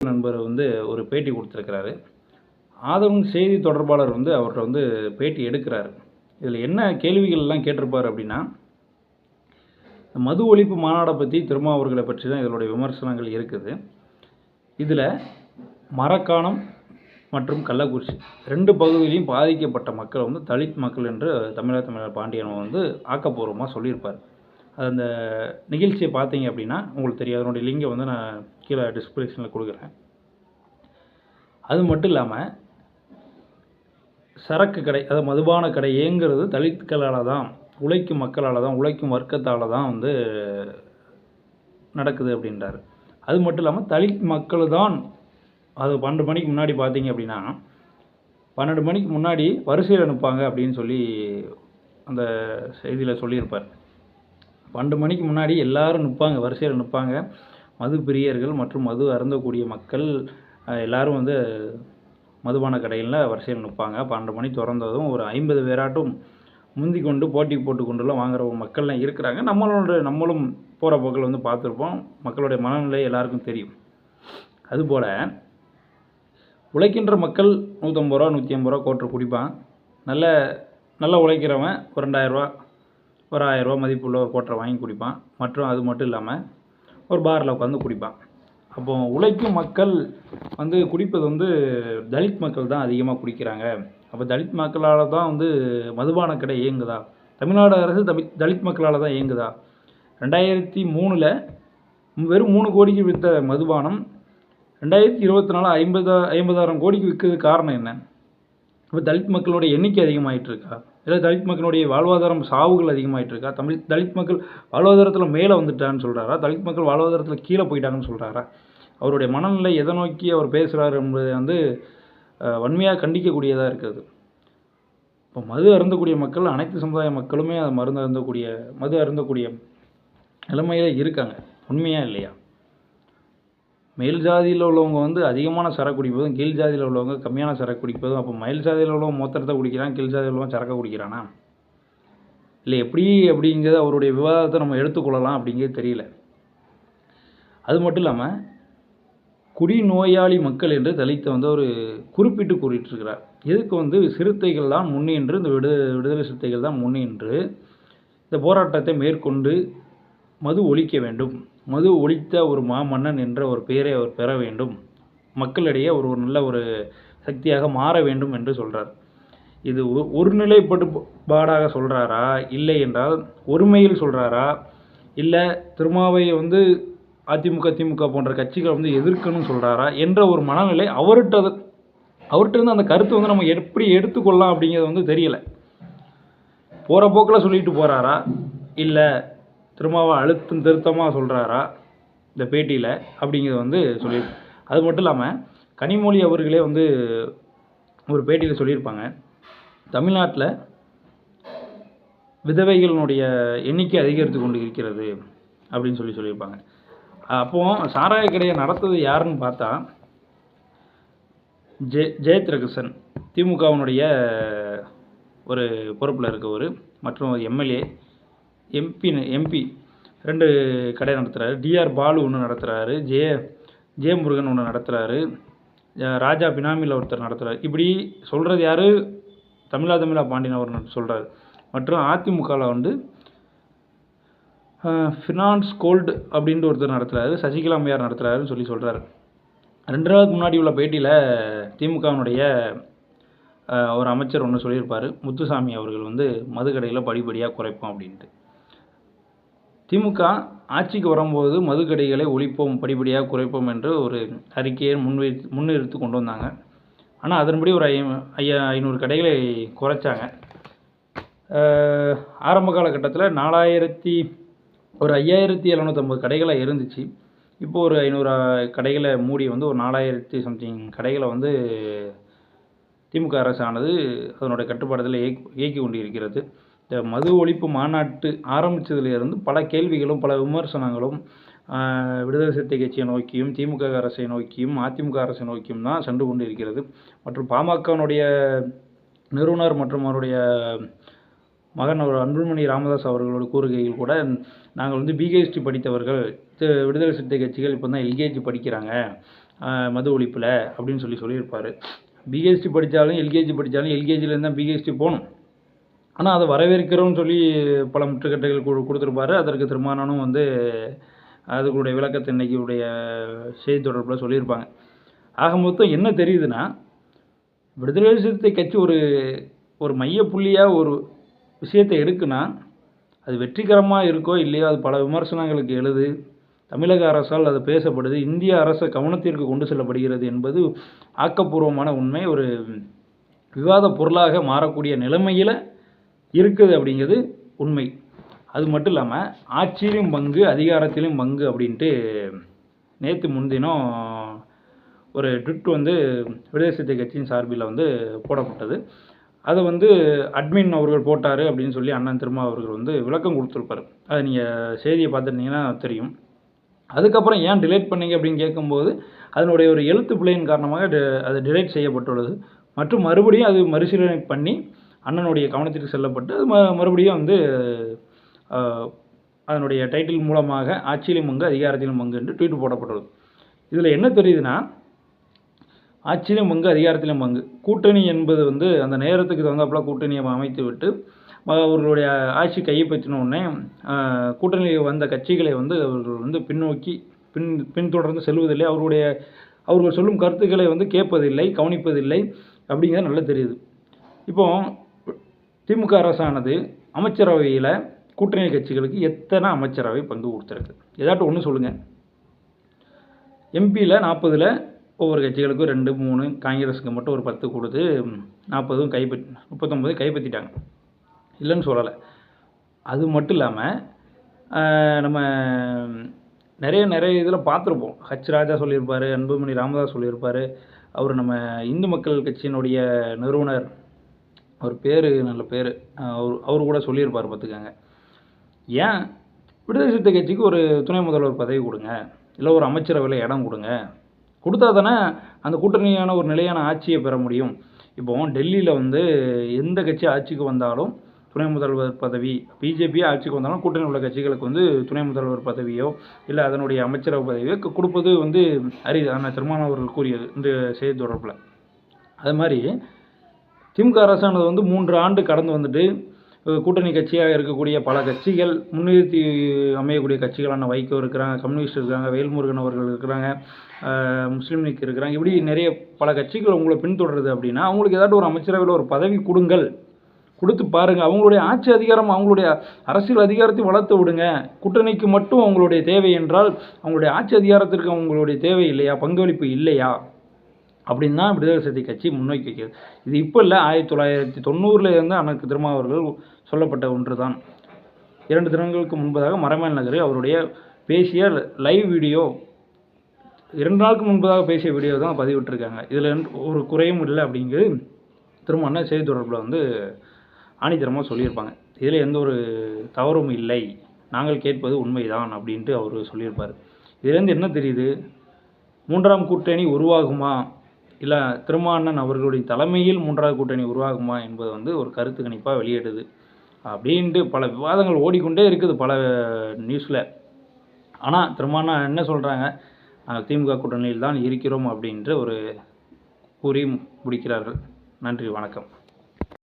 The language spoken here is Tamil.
நண்பர் வந்து ஒரு பேட்டி கொடுத்துருக்கிறாரு. ஆதவன் செய்தி தொடர்பாளர் வந்து அவர்கிட்ட வந்து பேட்டி எடுக்கிறாரு. இதில் என்ன கேள்விகள்லாம் கேட்டிருப்பார் அப்படின்னா, மது ஒழிப்பு மாநாடை பற்றி திருமாவர்களை பற்றி தான் இதனுடைய விமர்சனங்கள் இருக்குது. இதில் மரக்காணம் மற்றும் கள்ளக்குறிச்சி 2 பகுதியிலையும் பாதிக்கப்பட்ட மக்கள் வந்து தலித் மக்கள் என்று தமிழர் பாண்டியன் வந்து ஆக்கப்பூர்வமாக சொல்லியிருப்பார். அந்த நிகழ்ச்சியை பார்த்தீங்க அப்படின்னா உங்களுக்கு தெரியும். அதனுடைய லிங்கை வந்து நான் கீழே டிஸ்கிரிப்ஷனில் கொடுக்குறேன். அது மட்டும் இல்லாமல் சரக்கு கடை, அதாவது மதுபான கடை இயங்குறது தலித்களால் தான், உழைக்கும் மக்களால் தான், உழைக்கும் வர்க்கத்தால் தான் வந்து நடக்குது அப்படின்றார். அது மட்டும் இல்லாமல் தலித் மக்கள் தான் அது 12 மணிக்கு முன்னாடி பார்த்தீங்க அப்படின்னா 12 மணிக்கு முன்னாடி வரிசையில் நிற்பாங்க அப்படின்னு சொல்லி அந்த செய்தியில் சொல்லியிருப்பார். 12 மணிக்கு முன்னாடி எல்லாரும் நிற்பாங்க, வரிசையில் நிற்பாங்க. மது பிரியர்கள் மற்றும் மது அருந்தக்கூடிய மக்கள் எல்லோரும் வந்து மதுபான கடைகளில் வரிசையில் நிற்பாங்க. 12 மணி திறந்ததும் ஒரு 50 பேராட்டும் முந்தி கொண்டு போட்டி போட்டு கொண்டுலாம் வாங்குற மக்கள்லாம் இருக்கிறாங்க. நம்மளும் போகிற போக்கில் வந்து பார்த்துருப்போம். மக்களுடைய மனநிலை எல்லாருக்கும் தெரியும். அதுபோல் உழைக்கின்ற மக்கள் 150 ரூபா 150 ரூபா கோட்டர் குடிப்பான். நல்லா உழைக்கிறவன் ஒரு 2000 ரூபா ஒரு 1000 ரூபா மதிப்புள்ள ஒரு கோட்டரை வாங்கி குடிப்பான். மற்றும் அது மட்டும் இல்லாமல் ஒரு பாரில் உட்காந்து குடிப்பான். அப்போ உழைக்கும் மக்கள் வந்து குடிப்பது வந்து தலித் மக்கள் தான் அதிகமாக குடிக்கிறாங்க. அப்போ தலித் மக்களால் தான் வந்து மதுபான கடை இயங்குதா? தமிழ்நாடு அரசு தலித் மக்களால் தான் இயங்குதா? 2003 வெறும் 3 கோடிக்கு விற்ற மதுபானம் 2024 50,000 கோடிக்கு விற்கிறதுக்கு காரணம் என்ன? இப்போ தலித் மக்களுடைய எண்ணிக்கை அதிகமாகிட்டு இருக்கா? இல்லை தலித் மக்களுடைய வாழ்வாதாரம் சாவுகள் அதிகமாகிட்டு இருக்கா? தலித் மக்கள் வாழ்வாதாரத்தில் மேலே வந்துட்டான்னு சொல்கிறாரா? தலித் மக்கள் வாழ்வாதாரத்தில் கீழே போயிட்டாங்கன்னு சொல்கிறாரா? அவருடைய மனநிலை எதை நோக்கி அவர் பேசுகிறார் என்பது வந்து வன்மையாக கண்டிக்கக்கூடியதாக இருக்கிறது. இப்போ மது அருந்தக்கூடிய மக்கள் அனைத்து சமுதாய மக்களுமே அது மது அருந்தக்கூடிய நிலைமையில் இருக்காங்க. உண்மையாக இல்லையா? மேல் ஜாதியில் உள்ளவங்க வந்து அதிகமான சரக்கு குடிப்பதும், கீழ் ஜாதியில் உள்ளவங்க கம்மியான சரக்கு குடிப்பதும். அப்போ மேல் ஜாதியில் உள்ளவங்க மொத்தத்தை குடிக்கிறான், கீழ் ஜாதியில் உள்ளவங்க சரக்கை குடிக்கிறானா? இல்லை எப்படி அப்படிங்கிறத அவருடைய விவாதத்தை நம்ம எடுத்துக்கொள்ளலாம் அப்படிங்கிறது தெரியல. அது மட்டும் இல்லாமல் குடிநோயாளி மக்கள் என்று தலித்தை வந்து ஒரு குறிப்பிட்டு கூறிட்டுருக்கிறார். எதுக்கு வந்து சிறுத்தைகள் தான் முன்னின்று, இந்த விடுதலை சிறுத்தைகள் தான் முன்னின்று இந்த போராட்டத்தை மேற்கொண்டு மது ஒழிக்க வேண்டும், மது ஒழித்த ஒரு மாமன்னன் என்ற ஒரு பெயரை அவர் பெற வேண்டும், மக்களிடையே ஒரு நல்ல ஒரு சக்தியாக மாற வேண்டும் என்று சொல்கிறார். இது ஒருநிலைப்பாடாக சொல்கிறாரா, இல்லை என்றால் ஒருமையில் சொல்கிறாரா, இல்லை திருமாவை வந்து அதிமுக திமுக போன்ற கட்சிகளை வந்து எதிர்க்கணும்னு சொல்கிறாரா என்ற ஒரு மனநிலை அவர்கிட்ட அந்த கருத்து வந்து நம்ம எப்படி எடுத்துக்கொள்ளலாம் அப்படிங்கிறது வந்து தெரியலை. போகிற போக்கில் சொல்லிட்டு போகிறாரா, இல்லை திருமாவை அழுத்தம் திருத்தமாக சொல்கிறாரா இந்த பேட்டியில் அப்படிங்கிறது வந்து சொல்லியிருப்பாங்க. அது மட்டும் இல்லாமல் கனிமொழி அவர்களே வந்து ஒரு பேட்டியில் சொல்லியிருப்பாங்க, தமிழ்நாட்டில் விதவைகளினுடைய எண்ணிக்கை அதிகரித்து கொண்டு இருக்கிறது அப்படின்னு சொல்லியிருப்பாங்க. அப்போது சாராய கடையை நடத்துவது யாருன்னு பார்த்தா ஜெயத்ரகிருஷ்ணன், திமுகவினுடைய ஒரு பொறுப்பில் இருக்கவர் மற்றும் எம்எல்ஏ எம்பி 2 கடை நடத்துகிறாரு. டிஆர் பாலு ஒன்று நடத்துகிறாரு, ஜே முருகன் ஒன்று நடத்துகிறாரு, ராஜா பினாமியில் ஒருத்தர் நடத்துகிறார். இப்படி சொல்கிறது யார்? தமிழா பாண்டியன் அவர் சொல்கிறார். மற்றும் அதிமுகவில் வந்து ஃபினான்ஸ் கோல்டு அப்படின்ட்டு ஒருத்தர் நடத்துகிறாரு, சசிகலா அம்மையார் நடத்துகிறாருன்னு சொல்கிறாரு. 2 நாளுக்கு முன்னாடி உள்ள பேட்டியில் திமுகவினுடைய ஒரு அமைச்சர் ஒன்று சொல்லியிருப்பார், முத்துசாமி அவர்கள் வந்து மதுக்கடையில் படிப்படியாக குறைப்போம் அப்படின்ட்டு. திமுக ஆட்சிக்கு வரும்போது மதுக்கடைகளை ஒழிப்போம், படிப்படியாக குறைப்போம் என்று ஒரு அறிக்கையை முன்னிறுத்தி கொண்டு வந்தாங்க. ஆனால் அதன்படி ஒரு 500 கடைகளை குறைச்சாங்க. ஆரம்ப காலகட்டத்தில் 5750 கடைகளாக இருந்துச்சு. இப்போது ஒரு 500 கடைகளை மூடி வந்து ஒரு 4000 சம்திங் கடைகளை வந்து திமுக அரசானது அதனுடைய கட்டுப்பாடுகளை இயக்கி கொண்டு இருக்கிறது. இந்த மது ஒழிப்பு மாநாட்டு ஆரம்பித்ததிலிருந்து பல கேள்விகளும் பல விமர்சனங்களும் விடுதலை சிறுத்தை கட்சியை நோக்கியும் திமுக அரசை நோக்கியும் அதிமுக அரசை நோக்கியும் தான் சென்று கொண்டு இருக்கிறது. மற்றும் பாமகனுடைய நிறுவனர் மற்றும் அவருடைய மகன் அவர் அன்புமணி ராமதாஸ் அவர்களோட கூறுகையில் கூட, நாங்கள் வந்து பிஹெச்டி படித்தவர்கள், விடுதலை சிறுத்தை கட்சிகள் இப்போ தான் எல்கேஜி படிக்கிறாங்க, மது ஒழிப்பில் அப்படின்னு சொல்லியிருப்பார். பிஹெச்டி படித்தாலும் எல்கேஜி படித்தாலும் எல்கேஜிலேருந்து தான் பிஹெச்டி போகணும். ஆனால் அதை வரவேற்கிறோன்னு சொல்லி பல முற்றுக்கட்டைகள் கொடுத்துருப்பாரு. அதற்கு திருமாவளவனும் வந்து அதுகளுடைய விளக்கத்தை இன்றைக்கியுடைய செய்தி தொடர்பில் சொல்லியிருப்பாங்க. ஆக மொத்தம் என்ன தெரியுதுன்னா, விடுதலை சிறுத்தை கட்சி ஒரு மையப்புள்ளியாக ஒரு விஷயத்தை எடுக்குன்னா அது வெற்றிகரமாக இருக்கோ இல்லையோ அது பல விமர்சனங்களுக்கு எழுது. தமிழக அரசால் அது பேசப்படுது. இந்திய அரசு கவனத்திற்கு கொண்டு செல்லப்படுகிறது என்பது ஆக்கப்பூர்வமான உண்மை. ஒரு விவாத பொருளாக மாறக்கூடிய நிலைமையில் இருக்குது அப்படிங்கிறது உண்மை. அது மட்டும் இல்லாமல் ஆட்சியிலும் பங்கு அதிகாரத்திலும் பங்கு அப்படின்ட்டு நேற்று முன்தினம் ஒரு ட்விட் வந்து விடுதலை சிறுத்தை கட்சியின் சார்பில் வந்து போடப்பட்டது. அதை வந்து அட்மின் அவர்கள் போட்டார் அப்படின்னு சொல்லி அண்ணன் திருமா அவர்கள் வந்து விளக்கம் கொடுத்துருப்பார். அதை நீங்கள் செய்தியை பார்த்துருந்தீங்கன்னா தெரியும். அதுக்கப்புறம் ஏன் டிலேட் பண்ணீங்க அப்படின்னு கேட்கும்போது அதனுடைய ஒரு எழுத்து பிழையின் காரணமாக அது டிலேட் செய்யப்பட்டுள்ளது மற்றும் மறுபடியும் அது மறுசீலனை பண்ணி அண்ணனுடைய கவனத்திற்கு செல்லப்பட்டு அது மறுபடியும் வந்து அதனுடைய டைட்டில் மூலமாக ஆட்சியிலும் பங்கு அதிகாரத்திலும் பங்கு என்று ட்வீட் போடப்பட்டுள்ளது. இதில் என்ன தெரியுதுன்னா, ஆட்சியிலும் பங்கு அதிகாரத்திலும் பங்கு கூட்டணி என்பது வந்து அந்த நேரத்துக்கு தகுந்தாப்புல கூட்டணியை அமைத்து விட்டு அவர்களுடைய ஆட்சி கைப்பற்றின உடனே கூட்டணியில் வந்த கட்சிகளை வந்து அவர்கள் வந்து பின்தொடர்ந்து செல்வதில்லை. அவர்கள் சொல்லும் கருத்துக்களை வந்து கேட்பதில்லை, கவனிப்பதில்லை அப்படிங்கிறது நல்லா தெரியுது. இப்போ திமுக அரசானது அமைச்சரவையில் கூட்டணி கட்சிகளுக்கு எத்தனை அமைச்சரவை பங்கு கொடுத்துருக்கு? ஏதாட்டும் ஒன்று சொல்லுங்கள். எம்பியில் 40ல் ஒவ்வொரு கட்சிகளுக்கும் 2, 3, காங்கிரஸுக்கு மட்டும் ஒரு 10 கொடுத்து 39 கைப்பற்றிட்டாங்க. இல்லைன்னு சொல்லலை. அது மட்டும் இல்லாமல் நம்ம நிறைய இதில் பார்த்துருப்போம். ராஜா சொல்லியிருப்பார், அன்புமணி ராமதாஸ் சொல்லியிருப்பார். அவர் நம்ம இந்து மக்கள் கட்சியினுடைய நிறுவனர், அவர் பேர் நல்ல பேர், அவர் கூட சொல்லியிருப்பார். பார்த்துக்கங்க. ஏன் விடுதலை சிறுத்தை கட்சிக்கு ஒரு துணை முதல்வர் பதவி கொடுங்க, இல்லை ஒரு அமைச்சரவையில் இடம் கொடுத்தா தானே அந்த கூட்டணியான ஒரு நிலையான ஆட்சியை பெற முடியும். இப்போ டெல்லியில் வந்து எந்த கட்சி ஆட்சிக்கு வந்தாலும் துணை முதல்வர் பதவி, பிஜேபியே ஆட்சிக்கு வந்தாலும் கூட்டணி உள்ள கட்சிகளுக்கு வந்து துணை முதல்வர் பதவியோ இல்லை அதனுடைய அமைச்சரவை பதவியோ கொடுப்பது வந்து அண்ணன் திருமாவளவன் அவர்கள் கூறியது இந்த செய்தி தொடர்பில். அது மாதிரி திமுக அரசானது வந்து 3 ஆண்டு கடந்து வந்துட்டு கூட்டணி கட்சியாக இருக்கக்கூடிய பல கட்சிகள், முன்னிறுத்தி அமையக்கூடிய கட்சிகளான வைகோ இருக்கிறாங்க, கம்யூனிஸ்ட் இருக்காங்க, வேல்முருகன் அவர்கள் இருக்கிறாங்க, முஸ்லீம் லீக் இருக்கிறாங்க, இப்படி நிறைய பல கட்சிகள் உங்களை பின்தொடருது அப்படின்னா அவங்களுக்கு ஏதாட்டும் ஒரு அமைச்சரவையில் ஒரு பதவி கொடுத்து பாருங்கள். அவங்களுடைய ஆட்சி அதிகாரம், அவங்களுடைய அரசியல் அதிகாரத்தை வளர்த்து விடுங்க. கூட்டணிக்கு மட்டும் அவங்களுடைய தேவை என்றால் அவங்களுடைய ஆட்சி அதிகாரத்திற்கு அவங்களுடைய தேவை இல்லையா, பங்களிப்பு இல்லையா அப்படின்னு தான் விடுதலை சிறுத்தை கட்சி முன்னோக்கி வைக்கிறது. இது இப்போ இல்லை, 1990 இருந்து அண்ணன் திருமா அவர்கள் சொல்லப்பட்ட ஒன்று தான். 2 தினங்களுக்கு முன்பதாக மறைமலை நகரில் அவருடைய பேசிய லைவ் வீடியோ, 2 நாளுக்கு முன்பதாக பேசிய வீடியோ தான் பதிவிட்டிருக்காங்க. இதில் ஒரு குறையும் இல்லை அப்படிங்கிறது திரும்ப அண்ணன் செய்தி தொடர்பில் வந்து ஆணித்தரமாக சொல்லியிருப்பாங்க. இதில் எந்த ஒரு தவறும் இல்லை, நாங்கள் கேட்பது உண்மைதான் அப்படின்ட்டு அவர் சொல்லியிருப்பார். இதுலேருந்து என்ன தெரியுது? 3ஆம் கூட்டணி உருவாகுமா, இல்லை திருமாவளவன் அவர்களுடைய தலைமையில் 3வது கூட்டணி உருவாகுமா என்பது வந்து ஒரு கருத்து கணிப்பாக வெளியிடுது அப்படின்ட்டு பல விவாதங்கள் ஓடிக்கொண்டே இருக்குது பல நியூஸில். ஆனால் திருமாவளவன் என்ன சொல்கிறாங்க, நாங்கள் திமுக கூட்டணியில் தான் இருக்கிறோம் அப்படின்ற ஒரு கூறி முடிக்கிறார்கள். நன்றி, வணக்கம்.